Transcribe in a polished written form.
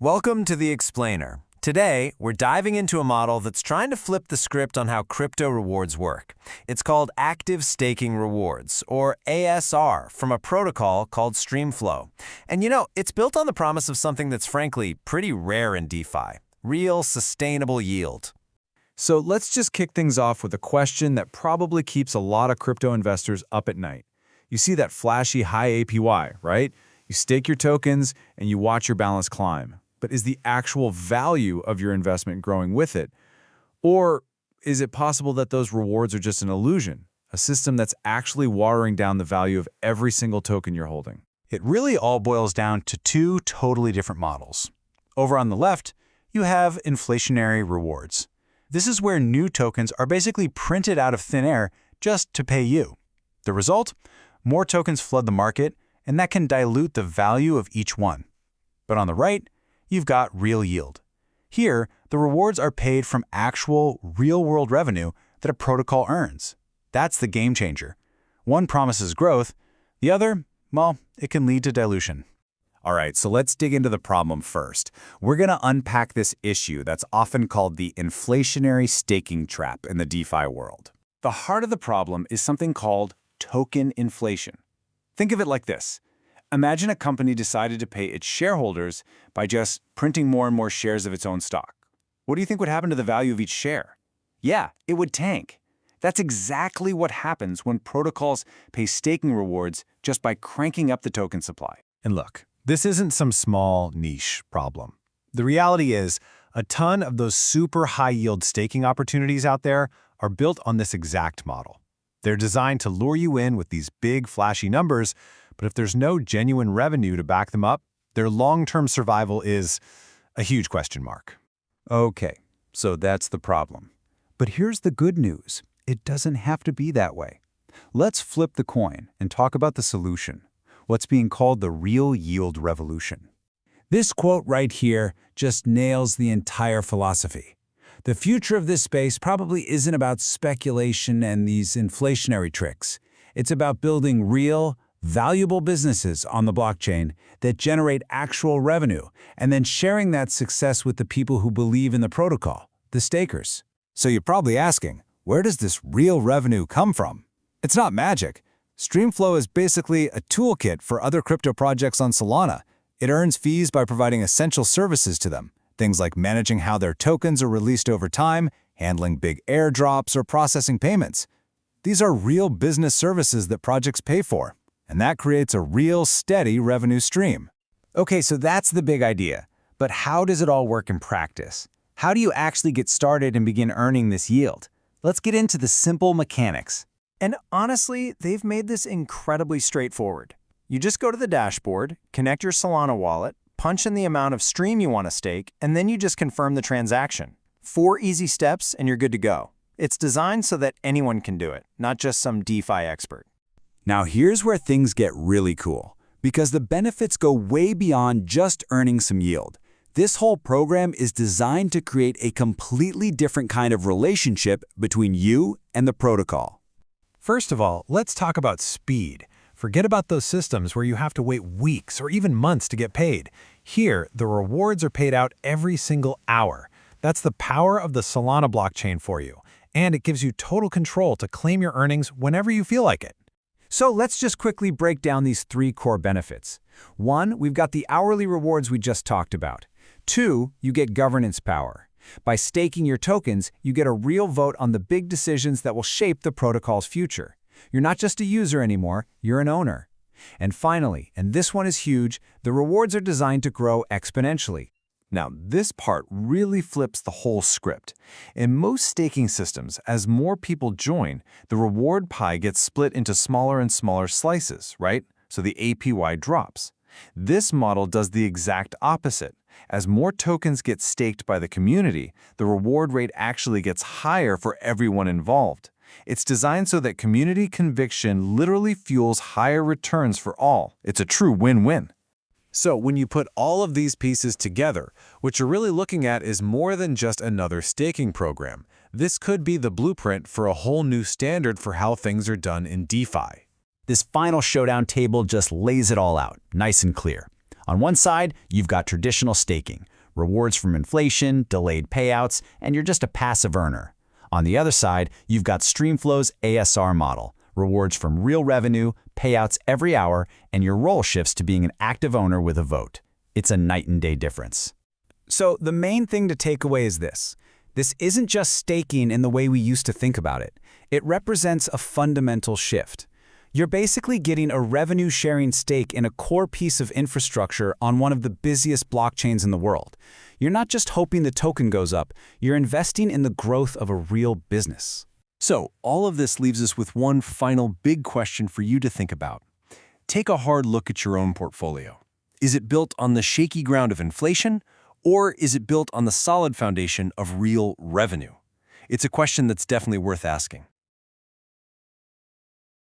Welcome to The Explainer. Today, we're diving into a model that's trying to flip the script on how crypto rewards work. It's called Active Staking Rewards, or ASR, from a protocol called Streamflow. And it's built on the promise of something that's frankly pretty rare in DeFi: real, sustainable yield. So let's just kick things off with a question that probably keeps a lot of crypto investors up at night. You see that flashy high APY, right? You stake your tokens and you watch your balance climb. But is the actual value of your investment growing with it? Or is it possible that those rewards are just an illusion, a system that's actually watering down the value of every single token you're holding? It really all boils down to two totally different models. Over on the left, you have inflationary rewards. This is where new tokens are basically printed out of thin air just to pay you. The result? More tokens flood the market, and that can dilute the value of each one. But on the right, you've got real yield. Here, the rewards are paid from actual, real-world revenue that a protocol earns. That's the game changer. One promises growth, the other, well, it can lead to dilution. All right, so let's dig into the problem first. We're going to unpack this issue that's often called the inflationary staking trap in the DeFi world. The heart of the problem is something called token inflation. Think of it like this. Imagine a company decided to pay its shareholders by just printing more and more shares of its own stock. What do you think would happen to the value of each share? Yeah, it would tank. That's exactly what happens when protocols pay staking rewards just by cranking up the token supply. And look, this isn't some small niche problem. The reality is, a ton of those super high-yield staking opportunities out there are built on this exact model. They're designed to lure you in with these big, flashy numbers, but if there's no genuine revenue to back them up, their long-term survival is a huge question mark. Okay, so that's the problem. But here's the good news. It doesn't have to be that way. Let's flip the coin and talk about the solution, what's being called the real yield revolution. This quote right here just nails the entire philosophy. The future of this space probably isn't about speculation and these inflationary tricks. It's about building real, valuable businesses on the blockchain that generate actual revenue, and then sharing that success with the people who believe in the protocol, the stakers. So you're probably asking, where does this real revenue come from? It's not magic. Streamflow is basically a toolkit for other crypto projects on Solana. It earns fees by providing essential services to them, things like managing how their tokens are released over time, handling big airdrops, or processing payments. These are real business services that projects pay for. And that creates a real, steady revenue stream. Okay, so that's the big idea. But how does it all work in practice? How do you actually get started and begin earning this yield? Let's get into the simple mechanics. And honestly, they've made this incredibly straightforward. You just go to the dashboard, connect your Solana wallet, punch in the amount of stream you want to stake, and then you just confirm the transaction. 4 easy steps and you're good to go. It's designed so that anyone can do it, not just some DeFi expert. Now here's where things get really cool, because the benefits go way beyond just earning some yield. This whole program is designed to create a completely different kind of relationship between you and the protocol. First of all, let's talk about speed. Forget about those systems where you have to wait weeks or even months to get paid. Here, the rewards are paid out every single hour. That's the power of the Solana blockchain for you, and it gives you total control to claim your earnings whenever you feel like it. So let's just quickly break down these 3 core benefits. 1, we've got the hourly rewards we just talked about. 2, you get governance power. By staking your tokens, you get a real vote on the big decisions that will shape the protocol's future. You're not just a user anymore, you're an owner. And finally, and this one is huge, the rewards are designed to grow exponentially. Now, this part really flips the whole script. In most staking systems, as more people join, the reward pie gets split into smaller and smaller slices, right? So the APY drops. This model does the exact opposite. As more tokens get staked by the community, the reward rate actually gets higher for everyone involved. It's designed so that community conviction literally fuels higher returns for all. It's a true win-win. So when you put all of these pieces together, what you're really looking at is more than just another staking program. This could be the blueprint for a whole new standard for how things are done in DeFi. This final showdown table just lays it all out, nice and clear. On one side, you've got traditional staking, Rewards from inflation, delayed payouts, and you're just a passive earner. On the other side, you've got Streamflow's ASR model. Rewards from real revenue, payouts every hour, and your role shifts to being an active owner with a vote. It's a night and day difference. So the main thing to take away is this. This isn't just staking in the way we used to think about it. It represents a fundamental shift. You're basically getting a revenue-sharing stake in a core piece of infrastructure on one of the busiest blockchains in the world. You're not just hoping the token goes up, you're investing in the growth of a real business. So, all of this leaves us with one final big question for you to think about. Take a hard look at your own portfolio. Is it built on the shaky ground of inflation, or is it built on the solid foundation of real revenue? It's a question that's definitely worth asking.